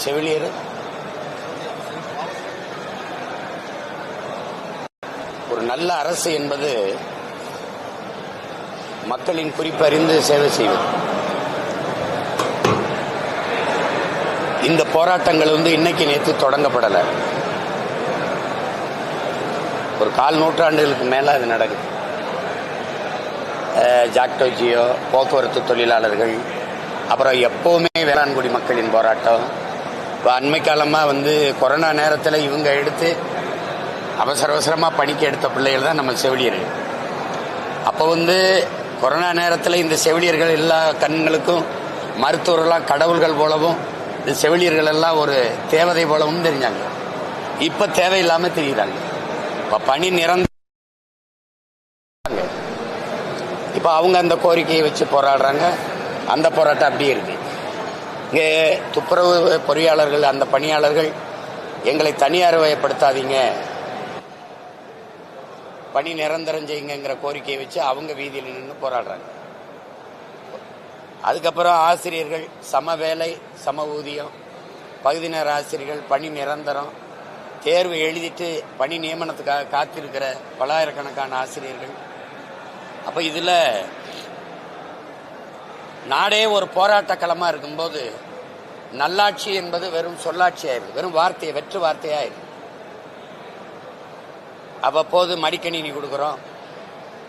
செவிலியர் ஒரு நல்ல அரசு என்பது மக்களின் குறிப்பறிந்து சேவை செய்வது. இந்த போராட்டங்கள் இன்னைக்கு நேற்று தொடங்கப்படலை. ஒரு 4 நூற்றாண்டுகளுக்கு மேல அது நடக்குது. ஜாக்டோ ஜியோ, போக்குவரத்து தொழிலாளர்கள், அப்புறம் எப்பவுமே வேளாண்குடி மக்களின் போராட்டம். இப்போ அண்மை காலமாக கொரோனா நேரத்தில் இவங்க எடுத்து அவசரமாக பணிக்கு எடுத்த பிள்ளைகள் தான் நம்ம செவிலியர்கள். அப்போ கொரோனா நேரத்தில் இந்த செவிலியர்கள் எல்லா கண்களுக்கும் மருத்துவர்கள்லாம் கடவுள்கள் போலவும் இந்த செவிலியர்கள் எல்லாம் ஒரு தேவதை போலவும் தெரிஞ்சாங்க. இப்போ தேவையில்லாமல் தெரியுறாங்க. இப்போ பணி நிரந்தர இப்போ அவங்க அந்த கோரிக்கையை வச்சு போராடுறாங்க. அந்த போராட்டம் அப்படியே இருக்கு. இங்கே துப்புரவு பொறியாளர்கள், அந்த பணியாளர்கள் எங்களை தனியார் வயப்படுத்தாதீங்க, பணி நிரந்தரம் செய்யுங்கிற கோரிக்கையை வச்சு அவங்க வீதியில் நின்று போராடுறாங்க. அதுக்கப்புறம் ஆசிரியர்கள் சம வேலை சம ஊதியம், பகுதி நேர ஆசிரியர்கள் பணி நிரந்தரம், தேர்வு எழுதிட்டு பணி நியமனத்துக்காக காத்திருக்கிற பல்லாயிரக்கணக்கான ஆசிரியர்கள். அப்ப இதுல நாடே ஒரு போராட்ட களமா இருக்கும்போது நல்லாட்சி என்பது வெறும் சொல்லாட்சி ஆயிருக்கு, வெறும் வார்த்தையை வெற்று வார்த்தையாயிருக்கு. அவ்வப்போது மடிக்கணினி கொடுக்குறோம்,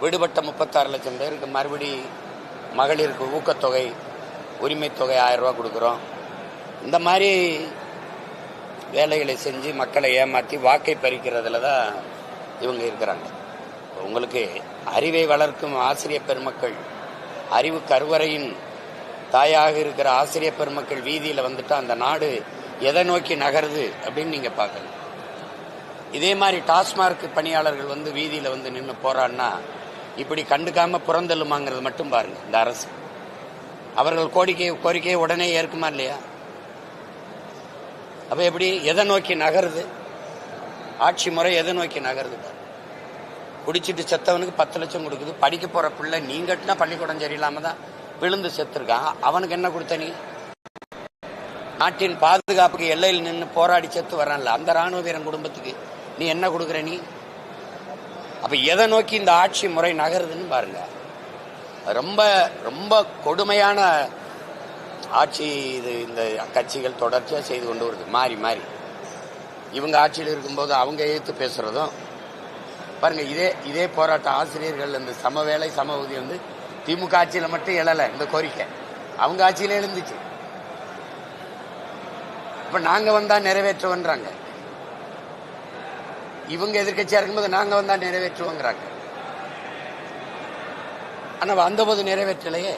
விடுபட்ட 36 லட்சம் பேருக்கு மறுபடி மகளிருக்கு ஊக்கத்தொகை, உரிமை தொகை 1000 ரூபாய் கொடுக்குறோம். இந்த மாதிரி வேலைகளை செஞ்சு மக்களை ஏமாற்றி வாக்கை பறிக்கிறதுல தான் இவங்க இருக்கிறாங்க. உங்களுக்கு அறிவை வளர்க்கும் ஆசிரியர் பெருமக்கள், அறிவு கருவறையின் தாயாக இருக்கிற ஆசிரியர் பெருமக்கள் வீதியில் வந்துட்டா அந்த நாடு எதை நோக்கி நகருது அப்படின்னு நீங்க பார்க்கணும். இதே மாதிரி டாஸ்மார்க் பணியாளர்கள் வீதியில் நின்று போராடினா இப்படி கண்டுக்காம புறந்தள்ளுமாங்கிறது மட்டும் பாருங்க இந்த அரசு. அவர்கள் கோரிக்கையை உடனே ஏற்குமா இல்லையா? அப்ப எப்படி எதை நோக்கி நகருது ஆட்சி முறை, எதை நோக்கி நகருது? குடிச்சிட்டு செத்தவனுக்கு 10 லட்சம் கொடுக்குது. படிக்க போற பிள்ளை நீங்கட்டுனா பள்ளிக்கூடம் சரியில்லாம தான் விழுந்து செத்துருக்கான். அவனுக்கு என்ன கொடுத்த நீ? நாட்டின் பாதுகாப்புக்கு எல்லையில் நின்று போராடி செத்து வரான்ல அந்த ராணுவ வீரன் குடும்பத்துக்கு நீ என்ன கொடுக்குற நீ? அப்ப எதை நோக்கி இந்த ஆட்சி முறை நகருதுன்னு பாருங்க. ரொம்ப ரொம்ப கொடுமையான ஆட்சி இது. இந்த கட்சிகள் தொடர்ச்சியா செய்து கொண்டு வருது. மாறி மாறி இவங்க ஆட்சியில் இருக்கும்போது அவங்க எதிர்த்து பேசுறதும் பாருங்க. இதே போராட்டம் ஆசிரியர்கள் இந்த சம வேலை சம ஊதியம் திமுக ஆட்சியில மட்டும் எழல இந்த கோரிக்கை, அவங்க ஆட்சியில எழுந்துச்சு. இப்ப நாங்க வந்தா நிறைவேற்றுவோன்றாங்க. இவங்க எதிர்கட்சியா இருக்கும்போது நாங்க வந்தா நிறைவேற்றுவோங்கிறாங்க. ஆனா வந்தபோது நிறைவேற்றலையே.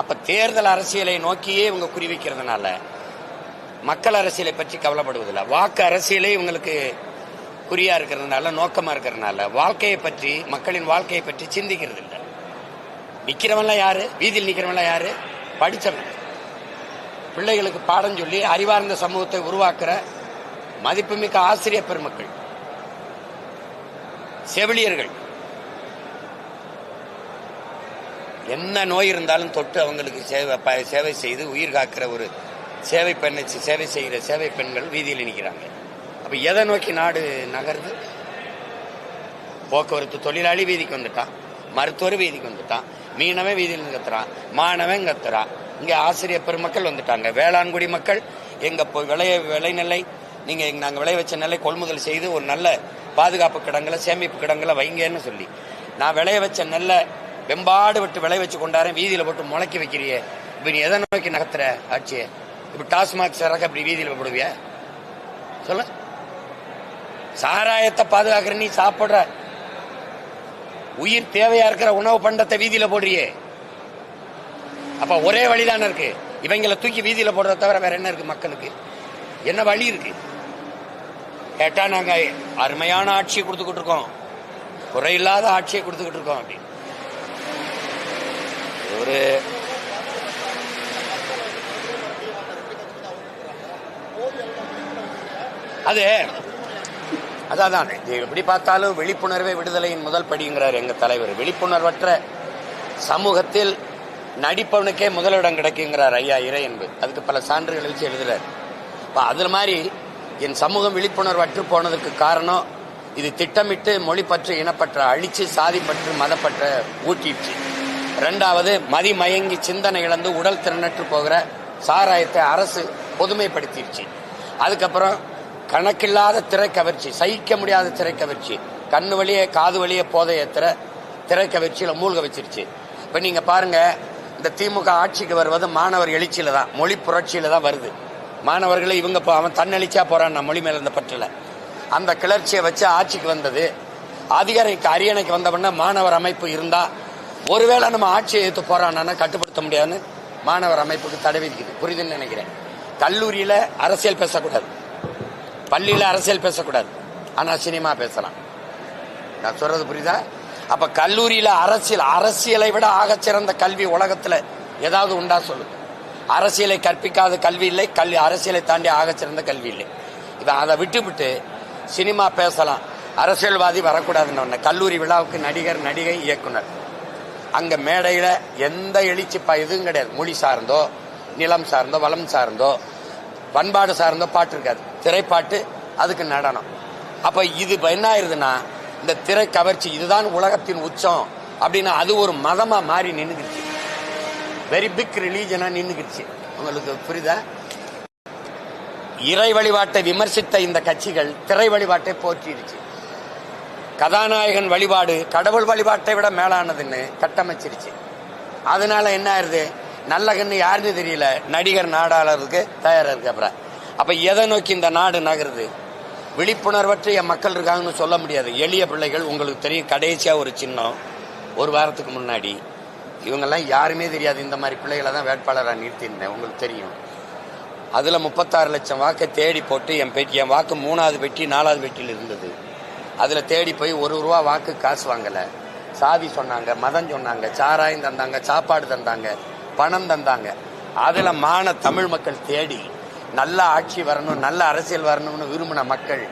அப்ப தேர்தல் அரசியலை நோக்கியே இவங்க குறிவைக்கிறதுனால மக்கள் அரசியலை பற்றி கவலைப்படுவதில்லை. வாக்கு அரசியலே இவங்களுக்கு குறியா இருக்கிறதுனால, நோக்கமா இருக்கிறதுனால வாழ்க்கையை பற்றி, மக்களின் வாழ்க்கையை பற்றி சிந்திக்கிறது இல்லை. நிக்கிறவன்லாம் யாரு? வீதியில் நிக்கிறவன்லாம் யாரு? படிச்சவன், பிள்ளைகளுக்கு பாடம் சொல்லி அறிவார்ந்த சமூகத்தை உருவாக்குற மதிப்புமிக்க ஆசிரியர் பெருமக்கள், செவிலியர்கள். என்ன நோய் இருந்தாலும் தொட்டு அவங்களுக்கு சேவை செய்து உயிர் காக்கிற ஒரு சேவை செய்கிற சேவை பெண்கள் வீதியில் நிற்கிறாங்க. அப்ப எதை நோக்கி நாடு நகருது? போக்குவரத்து தொழிலாளி வீதிக்கு வந்துட்டான், மருத்துவர் வீதிக்கு வந்துட்டான், மீனவன் வீதியில் கத்துறான், மாணவன் கத்துறான். இங்க ஆசிரியர் பெருமக்கள் வந்துட்டாங்க. வேளாண்குடி மக்கள் எங்க விளைநெல்லை நீங்க நாங்க விளைய வச்ச நெல்லை கொள்முதல் செய்து ஒரு நல்ல பாதுகாப்பு கிடங்குல, சேமிப்பு கிடங்குல வைங்கன்னு சொல்லி, நான் விளைய வச்ச நெல்லை வெம்பாடு விட்டு விளைய வச்சு கொண்டாரன், வீதியில போட்டு முளைக்க வைக்கிறியே. இப்ப நீ எதை நோக்கி நகர்த்துற ஆட்சியை? இப்ப டாஸ்மாக் சரக்கு அப்படி வீதியில் போடுவியா? சொல்ல. சாராயத்தை பாதுகாக்கிற நீ சாப்பிடுற உயிர் தேவையா இருக்கிற உணவு பண்டத்தை வீதியில போடுறியே. அப்ப ஒரே வழிதானே இருக்கு, இவங்களை தூக்கி வீதியில போடுறத தவிர வேற என்ன இருக்கு? மக்களுக்கு என்ன வழி இருக்கு கேட்டா, நாங்க அருமையான ஆட்சியை கொடுத்துக்கிட்டு இருக்கோம், குறையில்லாத ஆட்சியை கொடுத்துக்கிட்டு இருக்கோம் அப்படி ஒரு அதான் எப்படி பார்த்தாலும் விழிப்புணர்வே விடுதலையின் முதல் படிங்கிறார் எங்க தலைவர். விழிப்புணர்வற்ற சமூகத்தில் நடிப்பவனுக்கே முதலிடம் கிடைக்குங்கிறார் ஐயா இறையன்பு. அதுக்கு பல சான்றுகள் வச்சு எழுதுறாரு. அதுல மாதிரி என் சமூகம் விழிப்புணர்வு அற்று போனதுக்கு காரணம் இது திட்டமிட்டு மொழிப்பற்று இனப்பற்ற அழிச்சு சாதிப்பற்று மதப்பற்ற ஊட்டிடுச்சு. ரெண்டாவது மதிமயங்கி சிந்தனை இழந்து உடல் திறனற்று போகிற சாராயத்தை அரசு பொதுமைப்படுத்திடுச்சு. அதுக்கப்புறம் கணக்கில்லாத திரைக்கவர்ச்சி, சகிக்க முடியாத திரைக்கவர்ச்சி, கண்ணு வழியே காது வழியே போதை ஏத்துற திரைக்கவர்ச்சியில மூழ்க வச்சிருச்சு. இப்ப நீங்க பாருங்க, இந்த திமுக ஆட்சிக்கு வருவது மாணவர் எழுச்சியில தான், மொழி புரட்சியில தான் வருது. மாணவர்களை இவங்க அவன் தன்னெழுச்சியா போறான் மொழி மேல இருந்த பற்றல. அந்த கிளர்ச்சியை வச்சு ஆட்சிக்கு வந்தது. அதிகாரிக்கு அரியணைக்கு வந்தவன மாணவர் அமைப்பு இருந்தா ஒருவேளை நம்ம ஆட்சியை எடுத்து போறான்னா கட்டுப்படுத்த முடியாதுன்னு மாணவர் அமைப்புக்கு தடை விதிக்குது. புரியுதுன்னு நினைக்கிறேன். கல்லூரியில அரசியல் பேசக்கூடாது, பள்ளியில அரசியல் பேசக்கூடாது, ஆனா சினிமா பேசலாம். நான் சொல்றது புரியுதா? அப்ப கல்லூரியில அரசியலை விட ஆகச்சிறந்த கல்வி உலகத்துல ஏதாவது உண்டா சொல்லு. அரசியலை கற்பிக்காத கல்வி இல்லை, அரசியலை தாண்டி ஆகச்சிறந்த கல்வி இல்லை. அதை விட்டுவிட்டு சினிமா பேசலாம், அரசியல்வாதி வரக்கூடாதுன்னு கல்லூரி விழாவுக்கு நடிகர் நடிகை இயக்குனர் அங்க மேடையில எந்த எழுச்சி எதுவும் கிடையாது. மொழி சார்ந்தோ நிலம் சார்ந்தோ வளம் சார்ந்தோ பண்பாடு சார்ந்தோ பாட்டு இருக்காது. திரைப்பாட்டு, அதுக்கு நடனம். அப்ப இது என்ன ஆயிருதுன்னா இந்த திரை கவர்ச்சி இதுதான் உலகத்தின் உச்சம் அப்படின்னா அது ஒரு மதமா மாறி நின்னுக்கிடுச்சு. Very big ரிலீஜனா நின்னுக்கிடுச்சு. உங்களுக்கு புரியுதா? இறை வழிபாட்டை விமர்சித்த இந்த கட்சிகள் திரை வழிபாட்டை போற்றிடுச்சு. கதாநாயகன் வழிபாடு கடவுள் வழிபாட்டை விட மேலானதுன்னு கட்டமைச்சிருச்சு. அதனால என்ன ஆயிருது, நல்ல கண்ணு யாருன்னு தெரியல, நடிகர் நாடாளருக்கு தயாரா இருக்கு. அப்புறம் அப்ப எதை நோக்கி இந்த நாடு நகருது? விழிப்புணர்வற்ற என் மக்கள் இருக்காங்கன்னு சொல்ல முடியாது. எளிய பிள்ளைகள், உங்களுக்கு தெரியும், கடைசியா ஒரு சின்னம் ஒரு வாரத்துக்கு முன்னாடி இவங்கெல்லாம் யாருமே தெரியாது. இந்த மாதிரி பிள்ளைகளை தான் வேட்பாளராக நிறுத்தியிருந்தேன், உங்களுக்கு தெரியும். அதுல 36 லட்சம் வாக்கை தேடி போட்டு என் வாக்கு 3வது பெட்டி 4வது பெட்டியில் இருந்தது. அதுல தேடி போய் ₹1 வாக்கு காசு வாங்கல. சாதி சொன்னாங்க, மதம் சொன்னாங்க, சாராயம் தந்தாங்க, சாப்பாடு தந்தாங்க, பணம் தந்தாங்க. அதுல தமிழ் மக்கள் தேடி நல்ல ஆட்சி வரணும், நல்ல அரசியல் வரணும்னு விரும்பின மக்கள்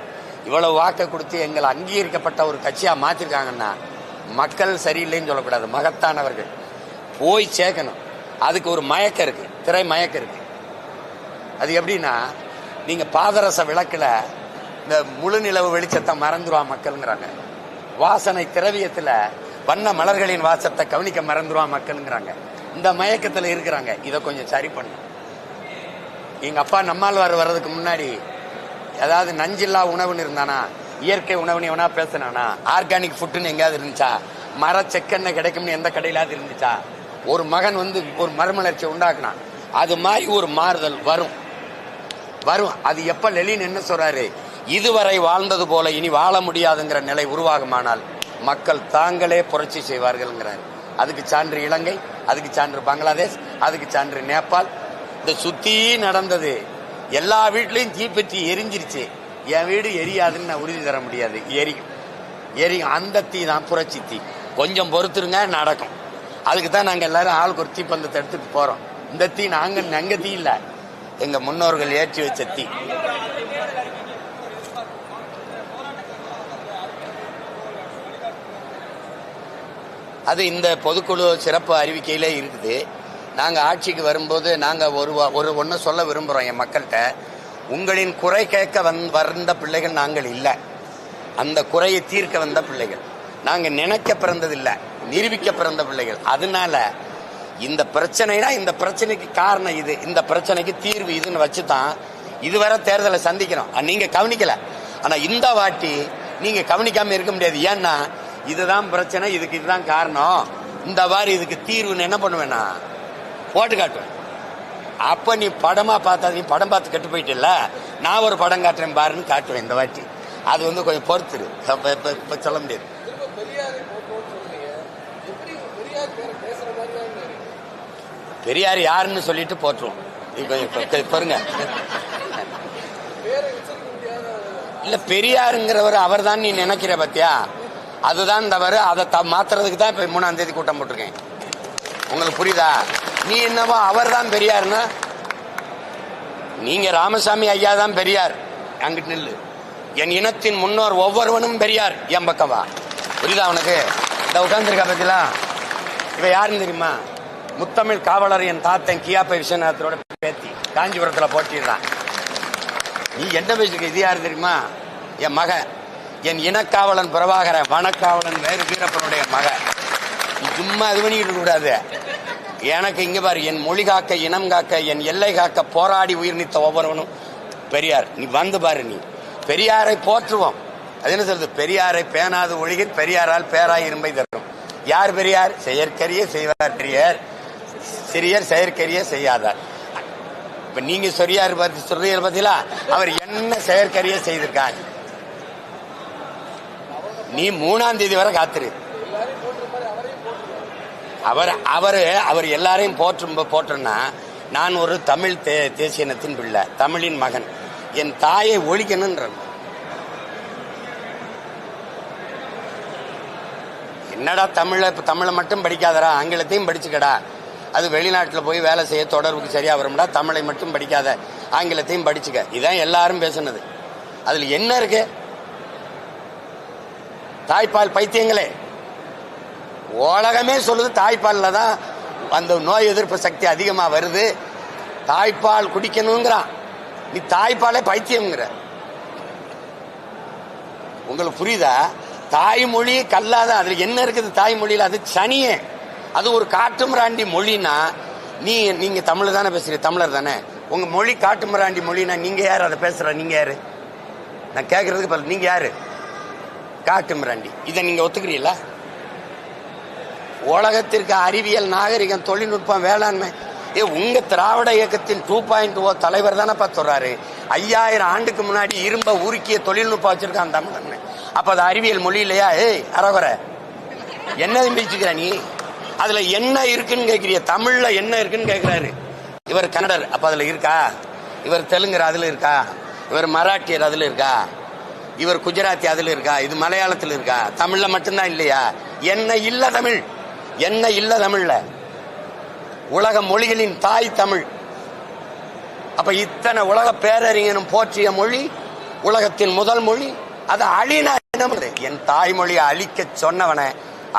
இவ்வளவு வாக்கை கொடுத்து எங்களை அங்கீகரிக்கப்பட்ட ஒரு கட்சியா மாத்திருக்காங்கன்னா மக்கள் சரியில்லைன்னு சொல்லக்கூடாது, மகத்தானவர்கள் போய் சேர்க்கணும். அதுக்கு ஒரு மயக்கம் இருக்கு, திரை மயக்கம் இருக்கு. அது எப்படின்னா, நீங்க பாதரச விளக்குல இந்த முழு நிலவு வெளிச்சத்தை மறந்துருவா மக்கள்ங்கிறாங்க. வாசனை திரவியத்துல வண்ண மலர்களின் வாசத்தை கவனிக்க மறந்துருவா மக்கள்ங்கிறாங்க. இந்த மயக்கத்துல இருக்கிறாங்க. இதை கொஞ்சம் சரி பண்ணு. எங்க அப்பா நம்மாழ்வார் வர்றதுக்கு முன்னாடி ஏதாவது நஞ்சில்லா உணவுன்னு இருந்தானா, இயற்கை உணவுன்னு எவனா பேசினானா, ஆர்கானிக் ஃபுட்டுன்னு எங்கேயாவது இருந்துச்சா, மர செக்கெண்ணெய் கிடைக்கும்னு எந்த கடையிலாவது இருந்துச்சா? ஒரு மகன் ஒரு மறுமலர்ச்சி உண்டாக்குனான். அது மாதிரி ஒரு மாறுதல் வரும். அது எப்ப லெனின் என்ன சொல்றாரு, இதுவரை வாழ்ந்தது போல இனி வாழ முடியாதுங்கிற நிலை உருவாகுமானால் மக்கள் தாங்களே புரட்சி செய்வார்கள்ங்கிறார். அதுக்கு சான்று இலங்கை, அதுக்கு சான்று பங்களாதேஷ், அதுக்கு சான்று நேபாள். இந்த சுத்தி நடந்தது. எல்லா வீட்லயும் தீப்பற்றி எரிஞ்சிருச்சு. என் வீடு எரியாதுன்னு நான் உறுதி தர முடியாது. எரியும். அந்த தீ தான் புரட்சி தீ. கொஞ்சம் பொறுத்துருங்க, நடக்கும். அதுக்கு தான் நாங்க எல்லாரும் ஆளுக்கு ஒரு தீப்பந்தத்தை எடுத்துட்டு போறோம். இந்த தீ நாங்க தீ இல்ல, எங்க முன்னோர்கள் ஏற்றி வச்ச தீ. அது இந்த பொதுக்குழு சிறப்பு அறிவிக்கையிலே இருக்குது. நாங்க ஆட்சிக்கு வரும்போது நாங்க ஒன்னு சொல்ல விரும்புறோம் என் மக்கள்கிட்ட. உங்களின் குறை கேட்க வந்த பிள்ளைகள் நாங்கள் இல்ல, அந்த குறையை தீர்க்க வந்த பிள்ளைகள். நாங்க நினைக்க பிறந்ததில்லை, நிரூபிக்க பிறந்த பிள்ளைகள். அதனால இந்த பிரச்சனைனா இந்த பிரச்சனைக்கு காரணம் இது, இந்த பிரச்சனைக்கு தீர்வு இதுன்னு வச்சுதான் இதுவரை தேர்தலை சந்திக்கிறோம். நீங்க கவனிக்கல, ஆனா இந்த வாட்டி நீங்க கவனிக்காம இருக்க முடியாது. ஏன்னா இதுதான் பிரச்சனை, இதுக்கு இதுதான் காரணம், இந்த வாரி இதுக்கு தீர்வுன்னு என்ன பண்ணுவேன்னா போட்டு காட்டுவேன். அப்ப நீ படமா பார்த்தா, நீ படம் பார்த்து கெட்டு போயிட்டு, நான் ஒரு படம் காட்டுறேன் பாருன்னு காட்டுவேன் இந்த வாட்டி. அது கொஞ்சம் பொறுத்துரு, இப்ப சொல்ல முடியாது. பெரியார் யாருன்னு சொல்லிட்டு போட்டுருவோம். பாருங்க, இல்ல பெரியாருங்கிறவர் அவர் தான் நீ நினைக்கிற பத்தியா, அதுதான் தவறு. அதை மாத்துறதுக்கு தான் இப்ப 3ஆம் தேதி கூட்டம் போட்டிருக்கேன். உங்களுக்கு புரியுதா? நீ என்னவோ அவர் தான் பெரியாருன்னா, நீங்க ராமசாமி ஐயா தான் பெரியார், அங்கிட்டு நில்லு. என் இனத்தின் முன்னோர் ஒவ்வொருவனும் பெரியார், என் பக்கவா. புரியுதா உனக்கு? இந்த உட்கார்ந்துருக்கா பத்திலா, இவ யாருன்னு தெரியுமா? முத்தமிழ் காவலர் என் தாத்தன் கியாப்பை விஸ்வநாதரோட பேத்தி காஞ்சிபுரத்துல போட்டிடுறான். நீ என்ன பேசுக்க? இது யாரு தெரியுமா? என் மக, என் இனக்காவலன் பிரபாகரன், வனக்காவலன் வேறு வீரப்பனுடைய மக. நீ சும்மா இது பண்ணிக்கிட்டு கூடாது. எனக்கு இங்க பாரு, என் மொழி காக்க, இனம் காக்க, என் எல்லை காக்க போராடி உயிர் நீத்த ஒவ்வொருவனும் பெரியார். நீ வந்து பாரு, நீ பெரியாரை போற்றுவோம். அது என்ன சொல்றது? பெரியாரை பேணாது ஒழிகில் பெரியாரால் பேராய் இரும்பை தரும். யார் பெரியார்? செயற்கரிய செய்வார் பெரியார், சிறியர் செயற்கரிய செய்யாதார். இப்ப நீங்க சொரியார் சொல்றீங்க பத்திலா, அவர் என்ன செயற்கரிய செய்திருக்காங்க? நீ 3ஆம் தேதி வரை காத்திரு. அவர் எல்லாரையும் போற்றுன்னா, நான் ஒரு தமிழ் தேசியனத்தின் பிள்ளை, தமிழின் மகன், என் தாயை ஒழிக்கணும்ன்ற. என்னடா தமிழை மட்டும் படிக்காதடா, ஆங்கிலத்தையும் படிச்சுக்கடா. அது வெளிநாட்டில் போய் வேலை செய்ய தொடர்புக்கு சரியா வரும்டா. தமிழை மட்டும் படிக்காத, ஆங்கிலத்தையும் படிச்சுக்க. இதான் எல்லாரும் பேசுனது. அதுல என்ன இருக்கு? தாய்ப்பால் பைத்தியங்களே, உலகமே சொல்லுது தாய்ப்பால்ல தான் அந்த நோய் எதிர்ப்பு சக்தி அதிகமா வருது, தாய்ப்பால் குடிக்கணுங்கிறான். நீ தாய்ப்பாலே பைத்தியம்ங்கிற. உங்களுக்கு புரியுதா? தாய்மொழி கல்லாத, அதுல என்ன இருக்குது தாய்மொழியில? அது சனியே. அது ஒரு காட்டுமிராண்டி மொழினா, நீங்க தமிழ் தானே பேசுறீங்க, தமிழர் தானே. உங்க மொழி காட்டுமிராண்டி மொழினா நீங்க யாரு அதை பேசுற? நீங்க யாரு? நான் கேட்கறதுக்கு பதில் நீங்க யாரு? காட்டுமிராண்டி. இதை நீங்க ஒத்துக்கிறீங்களா? உலகத்திற்கு அறிவியல், நாகரிகம், தொழில்நுட்பம், வேளாண்மை, உங்க திராவிட இயக்கத்தின் 2.0 தலைவர் தானே சொல்றாரு. 5000 ஆண்டுக்கு முன்னாடி இரும்ப உருக்கிய தொழில்நுட்பம் வச்சிருக்கான் தமிழ். அப்ப அது அறிவியல் மொழி இல்லையா? அரகுற என்ன பேச்சுக்கிற நீ? அதுல என்ன இருக்குன்னு கேட்கிறிய? தமிழ்ல என்ன இருக்குன்னு கேட்கிறாரு. இவர் கன்னடர், அப்ப அதுல இருக்கா? இவர் தெலுங்கர், அதுல இருக்கா? இவர் மராட்டியர், அதுல இருக்கா? இவர் குஜராத்தி, அதுல இருக்கா? இது மலையாளத்தில் இருக்கா? தமிழ்ல மட்டும்தான் இல்லையா? என்ன இல்ல தமிழ்? என்ன இல்ல தமிழ்ல? உலக மொழிகளின் தாய் தமிழ். அப்ப இத்தனை உலக பேரறிஞனும் போற்றிய மொழி, உலகத்தின் முதல் மொழி, அதை அழினா என்ன? என் தாய்மொழியை அழிக்க சொன்னவனை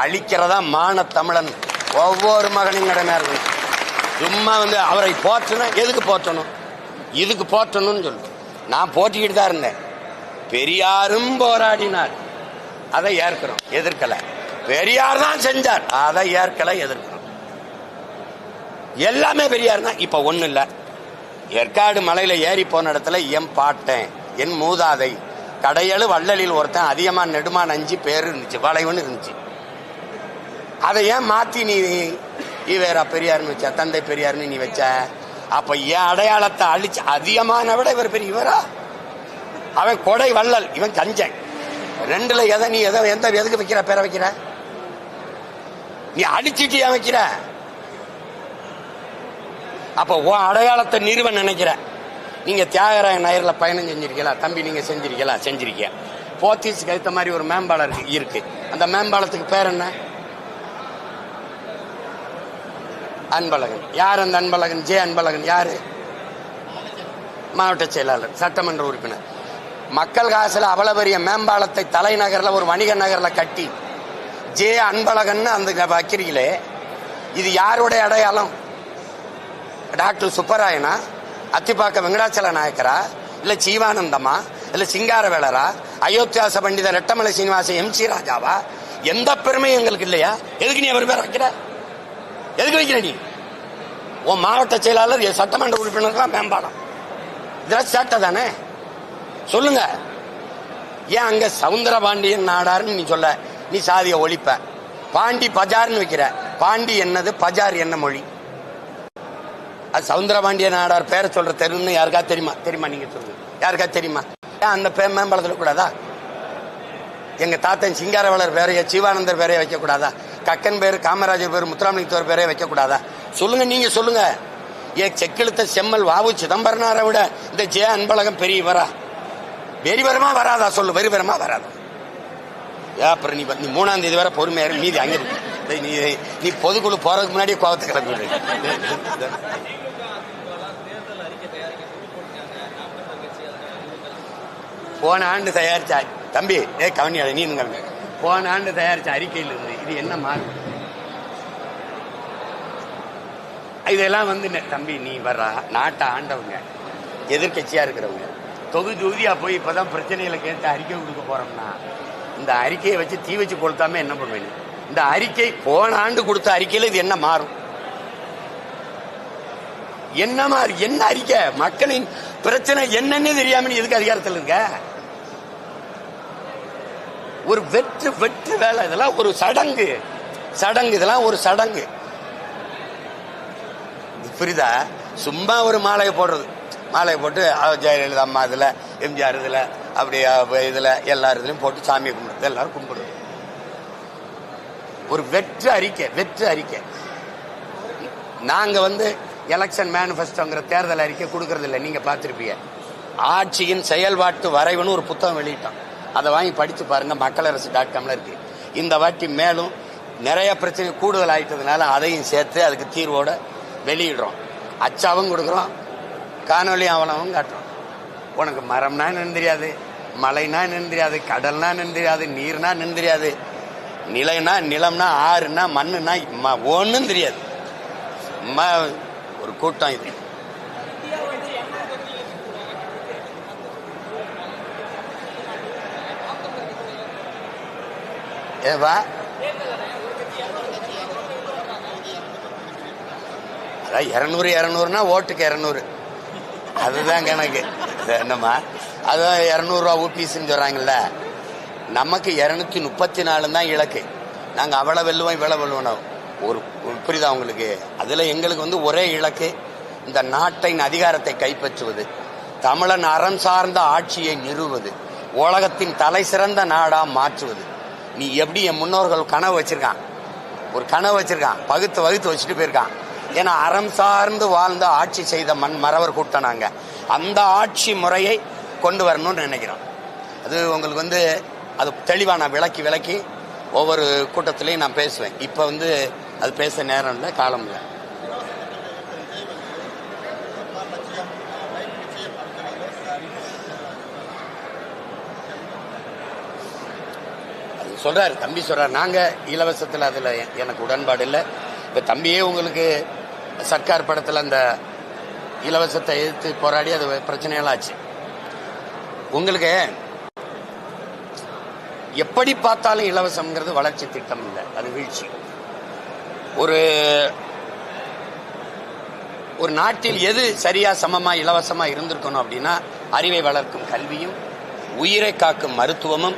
அழிக்கிறதா மான தமிழன் ஒவ்வொரு மகனின் கடமையா இருக்கும். சும்மா அவரை போற்றணும். எதுக்கு போற்றணும்? இதுக்கு போற்றணும்னு சொல்லு. நான் போட்டிக்கிட்டு தான் இருந்தேன். பெரியாரும் போராடினார், அதை ஏற்கிறோம், எதிர்க்கல. பெரியார் தான் செஞ்சார், அதை ஏற்கல, எதிர்க்கிறோம். எல்லாமே பெரியார் தான். இப்ப ஒண்ணு இல்ல, ஏற்காடு மலையில ஏறி போன இடத்துல என் பாட்டேன், என் மூதாதை, கடையழு வள்ளலில் ஒருத்தன் அதிகமா நெடுமான் 5 பேர் இருந்துச்சு, வளைவுன்னு இருந்துச்சு. அதை ஏன் மாத்தி நீ வேற பெரியார்னு வச்ச, தந்தை பெரியார்னு நீ வச்ச? அப்ப என் அடையாளத்தை அழிச்சு, அதிகமான விட இவர் பெரியவரா? அவன் கொடை வள்ளல், இவன் கஞ்சன். ரெண்டுல எதை நீ எதுக்கு வைக்கிற? பேரை வைக்கிற? நீ அடிச்சுட்டு ஏன் வைக்கிற? அப்ப உன் அடையாளத்தை நிறுவ நினைக்கிற. நீங்க தியாகராய நகர்ல பயணம் செஞ்சிருக்கீங்களா தம்பி? நீங்க செஞ்சிருக்கீங்க. போத்தீஸ்க்கு ஏற்ற மாதிரி ஒரு மேம்பாலம் இருக்கு. அந்த மேம்பாலத்துக்கு பேர் என்ன? அன்பழகன். யார் அந்த அன்பழகன்? ஜே அன்பழகன். யாரு? மாவட்ட செயலாளர், சட்டமன்ற உறுப்பினர். மக்கள் காசுல அவ்வளவு பெரிய மேம்பாலத்தை தலைநகர்ல ஒரு வணிக நகர்ல கட்டி ஜே அன்பழகன் அந்த வைக்கிறீங்களே, இது யாருடைய அடையாளம்? டாக்டர் சுப்பராயனா, அத்திப்பாக்க வெங்கடாச்சல நாயக்கரா, இல்ல ஜீவானந்தமா, இல்ல சிங்காரவேலரா, அயோத்தியாச பண்டித ரெட்டமலை சீனிவாச MC ராஜாவா? எந்த பெருமையும் எங்களுக்கு இல்லையா? எதுக்கு நீ அவர் பேர் வைக்கிற? எதுக்கு வைக்கிற நீ? உன் மாவட்ட செயலாளர், சட்டமன்ற உறுப்பினர் மேம்பாலம், இதெல்லாம் சேட்டை தானே? சொல்லுங்க. ஏன் அங்க சவுந்தரபாண்டியன் நாடார்னு நீ சொல்ல? நீ சாதிய ஒழிப்ப. பாண்டி பஜார்னு வைக்கிற. பாண்டி என்னது, பஜார் என்ன மொழி? அது சவுந்தரபாண்டிய நாடார் பேரை சொல்ற தெருன்னு யாருக்கா தெரியுமா? நீங்க சொல்லுங்க, யாருக்கா தெரியுமா? ஏன் அந்த மேம்பாலத்தில் கூடாதா? எங்க தாத்தன் சிங்காரவேலர் பேரைய, சிவானந்தர் பேரைய வைக்க கூடாதா? கக்கன் பேரு, காமராஜர் பேரு, முத்துராமலிங்கத்தோர் பேரைய வைக்க கூடாதா? சொல்லுங்க, நீங்க சொல்லுங்க. ஏன் செக்கெழுத்த செம்மல் வாவு சிதம்பரனாரை விட இந்த ஜே அன்பழகன் பெரியவரா? வெறிவரமா வராதா? சொல்லு, வெறிவரமா வராதா? அப்புறம் நீ 3ஆம் தேதி வரை பொறுமையா மீதி அங்க நீ பொதுக்குழு போறதுக்கு முன்னாடியே கோவத்தை கிளம்பி. போன ஆண்டு தயாரிச்ச தம்பி, கவனியாத நீ, போன ஆண்டு தயாரிச்ச அறிக்கையில் இருந்து இது என்ன மாறும்? இதெல்லாம் வந்து தம்பி நீ வர்றா, நாட்டை ஆண்டவங்க, எதிர்கட்சியா இருக்கிறவங்க தொகுதியா போய் இப்பதான் பிரச்சனைகளை கேட்டு அறிக்கை கொடுக்க போறோம்னா இந்த அறிக்கையை வச்சு தீ வச்சு கொளுத்தாம என்ன பண்ணுவேன்? இந்த அறிக்கை போன ஆண்டு கொடுத்த அறிக்கையில இது என்ன மாறும்? என்ன மாறு? என்ன அறிக்கை? மக்களின் பிரச்சனை என்னன்னு தெரியாம எதுக்கு அதிகாரத்தில் இருக்க? ஒரு வெற்று வெற்று வேலை. இதெல்லாம் ஒரு சடங்கு. இதெல்லாம் ஒரு சடங்கு. புரியுதா? சும்மா ஒரு மாலையை போடுறது, மாலையை போட்டு ஜெயலலிதா அம்மா இதுல, எம்ஜிஆர் இதுல, அப்படி இதுல எல்லா இதுலயும் போட்டு சாமியை கும்பிடுறது, எல்லாரும் கும்பிடுறது. ஒரு வெற்று அறிக்கை. நாங்க வந்து எலெக்ஷன் மேனிஃபெஸ்டோங்கிற தேர்தல் அறிக்கை கொடுக்கறது இல்லை. நீங்க பார்த்திருப்பீங்க. ஆட்சியின் செயல்பாட்டு வரைவுன்னு ஒரு புத்தகம் வெளியிட்டோம். அதை வாங்கி படிச்சு பாருங்க. மக்களரசு.comல இருக்கு. இந்த வாட்டி மேலும் நிறைய பிரச்சனை கூடுதல் ஆயிட்டதுனால அதையும் சேர்த்து அதுக்கு தீர்வோட வெளியிடுறோம். அச்சாவும் கொடுக்குறோம், காணொலி அவலமும் காட்டுறோம். உனக்கு மரம்னா என்னன்னு தெரியாது, மலைனா என்னன்னு தெரியாது, கடல்னா என்னன்னு தெரியாது, நீர்னா என்னன்னு தெரியாது, நிலைனா நிலம்னா ஆறுனா மண்ணுனா ஒன்னும் தெரியாது. ஒரு கூட்டம் இது. ஏவா 200 ஓட்டுக்கு 200, அதுதான் கணக்கு. என்னம்மா அதான் 200 ரூபா ஊபிஸ்ன்னு சொல்றாங்கல்ல. நமக்கு 234 தான் இலக்கு. நாங்க அவளை வெல்லுவோம் இவளை வெல்லுவோம். ஒரு புரியுதா உங்களுக்கு? அதுல எங்களுக்கு வந்து ஒரே இலக்கு, இந்த நாட்டின் அதிகாரத்தை கைப்பற்றுவது, தமிழன் அறம் சார்ந்த ஆட்சியை நிறுவுவது, உலகத்தின் தலை சிறந்த நாடா மாற்றுவது. நீ எப்படி என் முன்னோர்கள் கனவு வச்சிருக்கான், ஒரு கனவு வச்சிருக்கான், வகுத்து வச்சுட்டு போயிருக்கான். ஏன்னா அறம் சார்ந்து வாழ்ந்த ஆட்சி செய்த மறவர் கூட்டம் நாங்க. அந்த ஆட்சி முறையை கொண்டு வரணும்னு நினைக்கிறோம். அது உங்களுக்கு வந்து அது தெளிவா நான் விளக்கி ஒவ்வொரு கூட்டத்திலையும் நான் பேசுவேன். இப்ப வந்து அது பேச நேரம் இல்லை, காலம் இல்லை. அது சொல்றாரு, தம்பி சொல்றாரு, நாங்க இலவசத்துல அதுல எனக்கு உடன்பாடு இல்லை. இப்ப தம்பியே உங்களுக்கு சர்க்கார் படத்துல அந்த இலவசத்தை எதிர்த்து போராடி அது பிரச்சனையெல்லாம் ஆச்சு. உங்களுக்கு எப்படி பார்த்தாலும் இலவசம்ங்கிறது வளர்ச்சி திட்டம் இல்லை, அது வீழ்ச்சி. ஒரு நாட்டில் எது சரியா சமமா இலவசமா இருந்திருக்கணும் அப்படின்னா, அறிவை வளர்க்கும் கல்வியும், உயிரை காக்கும் மருத்துவமும்,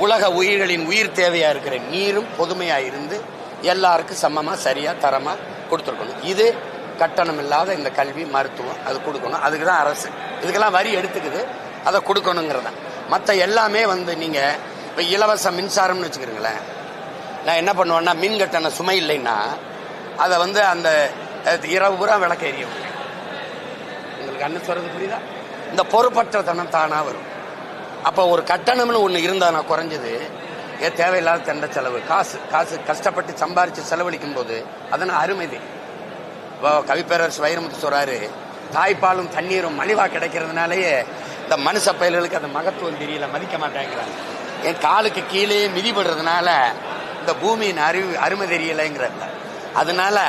உலக உயிர்களின் உயிர் தேவையா இருக்கிற நீரும் பொதுமையா இருந்து எல்லாருக்கும் சமமா சரியா தரமா கொடுத்துருக்கணும். இது கட்டணம் இல்லாத இந்த கல்வி மருத்துவம் அது கொடுக்கணும். அதுக்குதான் அரசு இதுக்கெல்லாம் வரி எடுத்துக்குது, அதை கொடுக்கணுங்கிறதான். மற்ற எல்லாமே வந்து நீங்க இப்ப இலவச மின்சாரம்னு வச்சுக்கிறீங்களேன், நான் என்ன பண்ணுவேன்னா, மின் கட்டண சுமை இல்லைன்னா அதை வந்து அந்த இரவு பூரா விளக்க எரிய உங்களுக்கு அண்ணன் சொல்றது புரியுதா? இந்த பொறுப்பற்ற தனம் தானா வரும். அப்ப ஒரு கட்டணம்னு ஒண்ணு இருந்தா நான் குறைஞ்சது தேவையில்லாத தண்ட செலவு, காசு கஷ்டப்பட்டு சம்பாரிச்சு செலவழிக்கும் போது அதனால அருமை தெரியும். இப்போ கவிப்பேரரசு வைரமுத்து சொல்றாரு, தாய்ப்பாலும் தண்ணீரும் மலிவா கிடைக்கிறதுனாலயே இந்த மனுஷ பயல்களுக்கு அந்த மகத்துவம் தெரியல, மதிக்க மாட்டேங்கிறாங்க. என் காலுக்கு கீழே மிதிபடுறதுனால இந்த பூமியின் அருமை தெரியலைங்கிறத. அதனால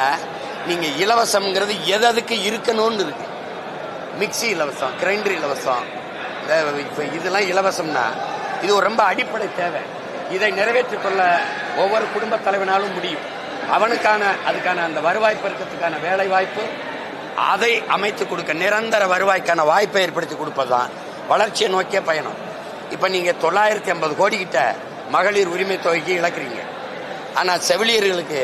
நீங்க இலவசம்ங்கிறது எதுக்கு இருக்கணும்னு இருக்கு. மிக்சி இலவசம், கிரைண்டர் இலவசம், இதெல்லாம் இலவசம்னா இது ஒரு ரொம்ப அடிப்படை தேவை. இதை நிறைவேற்றிக் கொள்ள ஒவ்வொரு குடும்ப தலைவனாலும் முடியும். அதுக்கான அந்த வருவாய் பெருக்கத்துக்கான வேலை வாய்ப்பு அதை அமைத்து கொடுக்க, நிரந்தர வருவாய்க்கான வாய்ப்பை ஏற்படுத்தி கொடுப்பதுதான் வளர்ச்சியை நோக்கிய பயணம். இப்ப நீங்க 950 கோடி கிட்ட மகளிர் உரிமை தொகைக்கு இழக்கிறீங்க. ஆனா செவிலியர்களுக்கு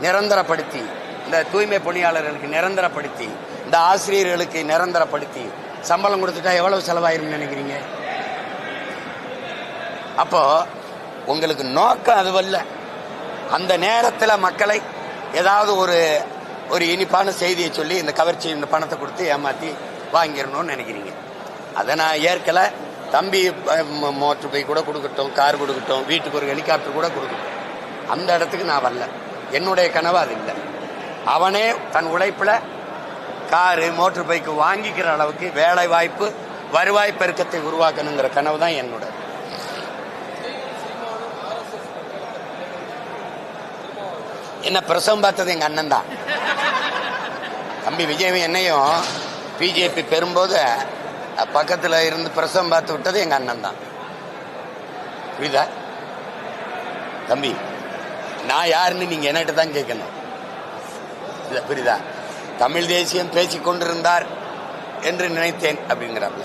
நிரந்தரப்படுத்தி, இந்த தூய்மை பணியாளர்களுக்கு நிரந்தரப்படுத்தி, இந்த ஆசிரியர்களுக்கு நிரந்தரப்படுத்தி சம்பளம் கொடுத்துட்டா எவ்வளவு செலவாயிரும் நினைக்கிறீங்க? அப்போ உங்களுக்கு நோக்கம் அதுவல்ல. அந்த நேரத்தில் மக்களை ஏதாவது ஒரு இனிப்பான செய்தியை சொல்லி இந்த கவர்ச்சி, இந்த பணத்தை கொடுத்து ஏமாத்தி வாங்கிடணும்னு நினைக்கிறீங்க. அதை நான் ஏற்கல. தம்பி மோட்டர் பைக் கூட கொடுக்கட்டும், கார் கொடுக்கட்டும், வீட்டுக்கு ஒரு ஹெலிகாப்டர் கூட கொடுக்கட்டும், அந்த இடத்துக்கு நான் வரல. என்னுடைய கனவு அது இல்லை. அவனே தன் உழைப்புல காரு மோட்டர் பைக்கு வாங்கிக்கிற அளவுக்கு வேலை வாய்ப்பு, வருவாய் பெருக்கத்தை உருவாக்கணுங்கிற கனவு தான் என்னோட. என்ன பிரசவம் பார்த்தது எங்க அண்ணன் தான். தம்பி விஜய் என்னையும் பிஜேபி பெறும்போது பக்கத்தில் இருந்து பிரசவம் பார்த்து விட்டது எங்க அண்ணன் தான். புரியுதா தம்பி? நான் யாருன்னு நீங்க என்கிட்ட தான் கேட்கணும். புரியுதா? தமிழ் தேசியம் பேசிக் கொண்டிருந்தார் என்று நினைத்தேன் அப்படிங்கிறாங்க.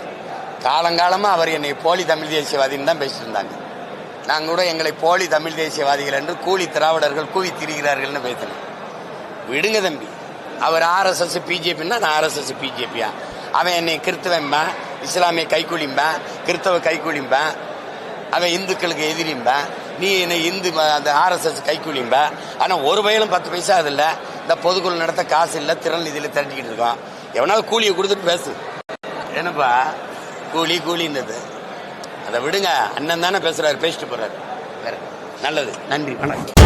காலங்காலமா அவர் என்னை போலி தமிழ் தேசியவாதின்னு தான் பேசிட்டு இருந்தாங்க. நாங்கள் கூட எங்களை போலி தமிழ் தேசியவாதிகள் என்று கூலி திராவிடர்கள் கூவி திரிகிறார்கள்னு பேசினேன். விடுங்க தம்பி. அவர் RSS பிஜேபின்னா நான் RSS பிஜேபியா? அவன் என்னை கிறிஸ்தவன்பேன், இஸ்லாமிய கைக்கூலிம்பேன், கிறிஸ்தவ கைக்கூலிம்பேன், அவன் இந்துக்களுக்கு எதிரிம்பேன், நீ என்னை இந்து அந்த RSS கைக்கூலிம்ப. ஆனா ஒரு வயலும் 10 பைசா அது இல்லை. இந்த பொதுக்குழு நடத்த காசு இல்லை, திறன் நிதியில திரட்டிக்கிட்டு இருக்கோம். எவனாவது கூலியை கொடுத்துட்டு பேசு. என்னப்பா கூலின்றது? அதை விடுங்க. அண்ணன் தானே பேசுறாரு, பேசிட்டு போறாரு. நல்லது. நன்றி, வணக்கம்.